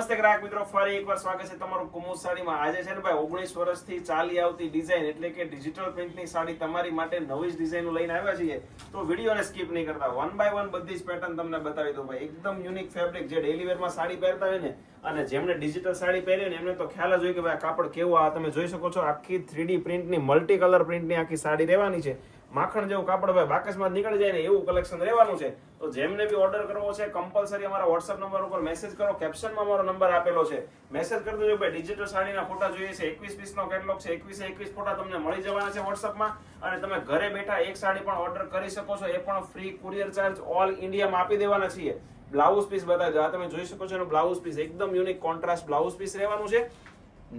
નમસ્તે ગ્રાહક મિત્રો, ફરી એકવાર સ્વાગત છે તમારું કુમુદ સાડીમાં. આજે છે ને ભાઈ 19 વર્ષથી ચાલી આવતી ડિઝાઇન એટલે કે ડિજિટલ પ્રિન્ટની સાડી તમારી માટે નવી જ ડિઝાઇનો લઈને આવ્યા છીએ. તો વિડીયોને સ્કીપ નહીં કરતા, વન બાય વન બધી જ પેટર્ન તમને બતાવી દઉં ભાઈ. એકદમ યુનિક ફેબ્રિક, જે ડેલી વેરમાં સાડી પહેરતા હોય ને અને જેમને ડિજિટલ સાડી પહેરી ને એમને તો ખ્યાલ જ હોય કે ભાઈ આ કાપડ કેવું. આ તમે જોઈ શકો છો, આખી 3D પ્રિન્ટની મલ્ટી કલર પ્રિન્ટની આખી સાડી રહેવાની છે. માખણ જેવું કાપડ ભાઈ બાકસમાં નીકળી જાય ને એવું કલેક્શન રહેવાનું છે. તો જેમને બી ઓર્ડર કરવો છે કમ્પલસરી અમારા WhatsApp નંબર ઉપર મેસેજ કરો. કેપ્શનમાં અમારો નંબર આપેલો છે, મેસેજ કરી દેજો ભાઈ. ડિજિટલ સાડીના ફોટા જોઈએ છે, 21 પીસનો કેટલોગ છે, 21 ફોટા તમને મળી જવાના છે WhatsAppમાં. અને તમે ઘરે બેઠા એક સાડી પણ ઓર્ડર કરી શકો છો, એ પણ ફ્રી કુરિયર ચાર્જ ઓલ ઇન્ડિયામાં આપી દેવાના છીએ. બ્લાઉઝ પીસ બતાવજો. આ તમે જોઈ શકો છો એનું બ્લાઉઝ પીસ એકદમ યુનિક કોન્ટ્રાસ્ટ બ્લાઉઝ પીસ રહેવાનું છે.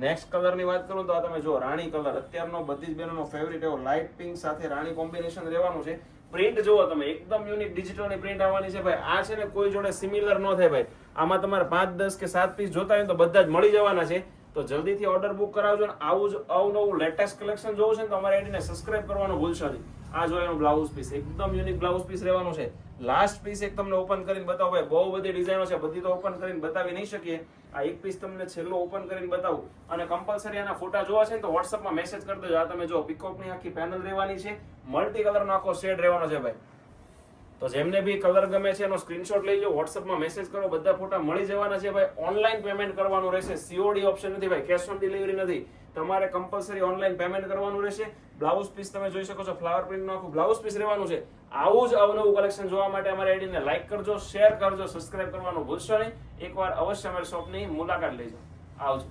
નેક્સ્ટ કલર ની વાત કરું તો આ તમે જો રાણી કલર, અત્યારનો બધી જ બહેનોનો ફેવરિટ એવો લાઇટ પિંક સાથે રાણી કોમ્બિનેશન રહેવાનું છે. પ્રિન્ટ જુઓ તમે, એકદમ યુનિક ડિજિટલ ની પ્રિન્ટ આવવાની છે ભાઈ. આ છે ને કોઈ જોડે સિમિલર ન થાય ભાઈ. આમાં તમારે 5, 10 કે 7 પીસ જોતા હોય તો બધા જ મળી જવાના છે. તો જલ્દીથી ઓર્ડર બુક કરાવજો. ને આવું જ અવનવું લેટેસ્ટ કલેક્શન જોવું છે ને તો અમારી આઈડીને સબસ્ક્રાઇબ કરવાનું ભૂલશો નહીં. આ જો એનું બ્લાઉઝ પીસ એકદમ યુનિક બ્લાઉઝ પીસ રહેવાનું છે. લાસ્ટ પીસ એક તમને ઓપન કરીને બતાવો ભાઈ. બહુ બધી ડિઝાઇનો છે, બધી તો ઓપન કરીને બતાવી નહીં શકીએ. આ એક પીસ તમને છેલ્લો ઓપન કરીને બતાવું. અને કમ્પલસરી આના ફોટા જોવા છે ને તો WhatsAppમાં મેસેજ કરી દેજો. આ તમે જો પીકોકની આખી પેનલ રહેવાની છે, મલ્ટી કલરનો આખો શેડ રહેવાનો છે ભાઈ. તો જેમને બી કલર ગમે છે એનો સ્ક્રીનશોટ લઈ જાઓ, WhatsAppમાં મેસેજ કરો, બધા ફોટા મળી જવાના છે ભાઈ. ઓનલાઈન પેમેન્ટ કરવાનું રહેશે, COD ઓપ્શન નથી ભાઈ, કેશ ઓન ડિલિવરી નથી. તમારે કમ્પલસરી ઓનલાઈન પેમેન્ટ કરવાનું રહેશે. બ્લાઉઝ પીસ તમે જોઈ શકો છો, ફ્લાવર પ્રિન્ટનું આખું બ્લાઉઝ પીસ રહેવાનું છે. આવું જ અવનવું કલેક્શન જોવા માટે અમારી આઈડીને લાઈક કરજો, શેર કરજો, સબસ્ક્રાઇબ કરવાનું ભૂલશો નહીં. એકવાર અવશ્ય અમારી શોપની મુલાકાત લેજો. આવજો.